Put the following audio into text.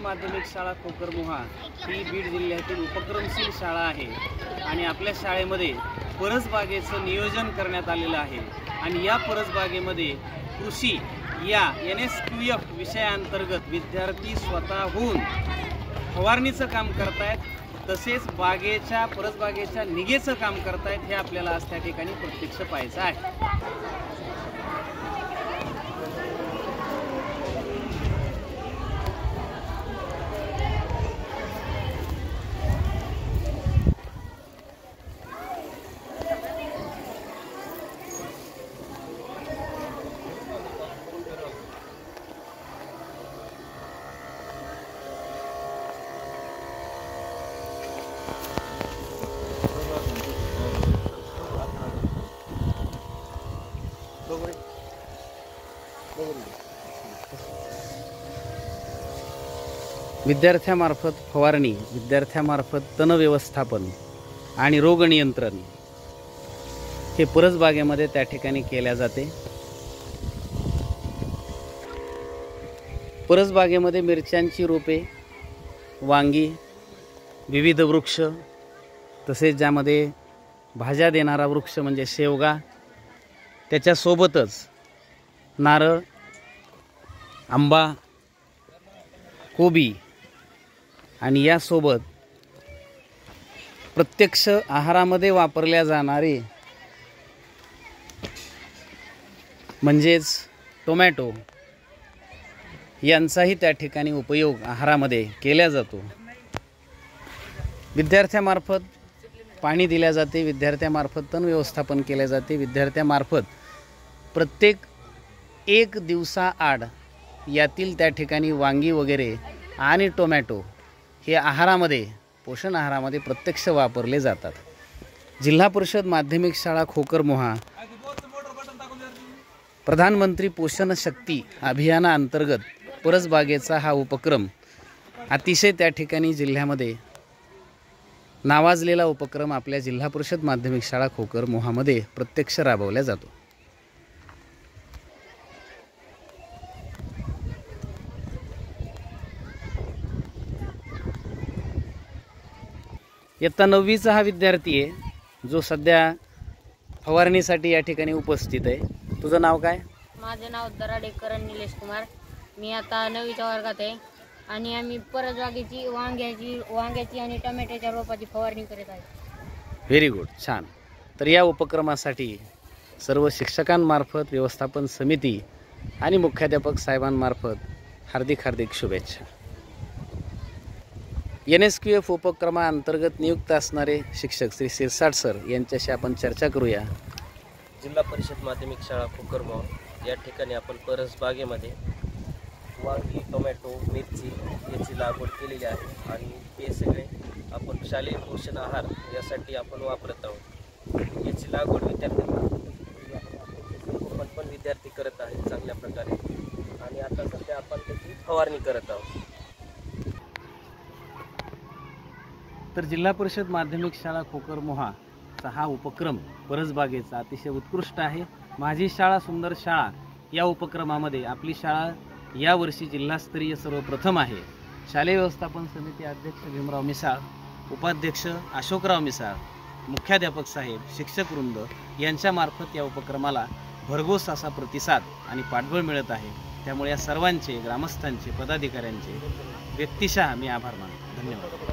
माध्यमिक शाळा खोकरमोहा ही बीड जिल्ह्यातील उपक्रमशील शाळा आहे आणि आपल्या शाळेमध्ये परसबागेचं नियोजन करण्यात आलेलं आहे आणि या परसबागेमध्ये कृषी या NSQF विषयाअंतर्गत विद्यार्थी स्वतःहून फवारणीचं काम करतायत, तसेच परसबागेच्या निगेचं काम करतायत। हे आपल्याला आज त्या ठिकाणी प्रत्यक्ष पाहायचं आहे। विद्यार्थ्यांमार्फत फवारणी, विद्यार्थ्यांमार्फत तण व्यवस्थापन आणि रोग नियंत्रण हे परसबागेमध्ये त्या ठिकाणी केल्या जाते। परसबागेमध्ये मिरच्यांची रोपे, वांगी, विविध वृक्ष, तसेच ज्यामध्ये भाज्या देणारा वृक्ष म्हणजे शेवगा, त्याच्यासोबतच नारळ, आंबा, कोबी आणि यासोबत प्रत्यक्ष आहारामध्ये वापरल्या जाणारे म्हणजेच टोमॅटो यांचाही त्या ठिकाणी उपयोग आहारामध्ये केला जातो। विद्यार्थ्यांमार्फत पाणी दिले जाते, विद्यार्थ्यांमार्फत तण व्यवस्थापन केले जाते, विद्यार्थ्यांमार्फत प्रत्येक 1 दिवसाआड यातील त्या ठिकाणी वांगी वगैरे आणि टोमॅटो हे आहारामध्ये, पोषण आहारामध्ये प्रत्यक्ष वापरले जातात। जिल्हा परिषद माध्यमिक शाळा खोकरमोहा प्रधानमंत्री पोषण शक्ती अभियानाअंतर्गत परसबागेचा हा उपक्रम अतिशय त्या ठिकाणी जिल्ह्यामध्ये नावाजलेला उपक्रम आपल्या जिल्हा परिषद माध्यमिक शाळा खोकरमोहामध्ये प्रत्यक्ष राबवला जातो। इयत्ता 9वीचा हा विद्यार्थी आहे जो सध्या फवारणीसाठी या ठिकाणी उपस्थित आहे। तुझं नाव काय? माझे नाव दराडेकर निलेश कुमार। मी आता 9वीच्या वर्गात आहे आणि आम्ही परसबागेची वांग्याची आणि टोमॅटोच्या रोपाची फवारणी करत आहे। व्हेरी गुड, छान। तर या उपक्रमासाठी सर्व शिक्षकांमार्फत, व्यवस्थापन समिती आणि मुख्याध्यापक साहेबांमार्फत हार्दिक शुभेच्छा। NSQF उपक्रमाअंतर्गत नियुक्त असणारे शिक्षक श्री सिरसाट सर यांच्याशी आपण चर्चा करूया। जिल्हा परिषद माध्यमिक शाळा खोकरमोहा या ठिकाणी आपण परसबागेमध्ये वांगी, टोमॅटो, मिरची याची लागवड केलेली आहे आणि हे सगळे आपण शालेय पोषण आहार यासाठी आपण वापरत आहोत। याची लागवड पण विद्यार्थी करत आहेत चांगल्या प्रकारे आणि आता सध्या आपण त्याची फवारणी करत आहोत। तर जिल्हा परिषद माध्यमिक शाळा खोकरमोहाचा हा उपक्रम परसबागेचा अतिशय उत्कृष्ट आहे। माझी शाळा सुंदर शाळा या उपक्रमामध्ये आपली शाळा यावर्षी जिल्हास्तरीय सर्वप्रथम आहे। शालेय व्यवस्थापन समिती अध्यक्ष भीमराव मिसाळ, उपाध्यक्ष अशोकराव मिसाळ, मुख्याध्यापक साहेब, शिक्षक वृंद यांच्यामार्फत या उपक्रमाला भरघोस असा प्रतिसाद आणि पाठबळ मिळत आहे। त्यामुळे या सर्वांचे, ग्रामस्थांचे, पदाधिकाऱ्यांचे व्यक्तिशः मी आभार मानतो। धन्यवाद।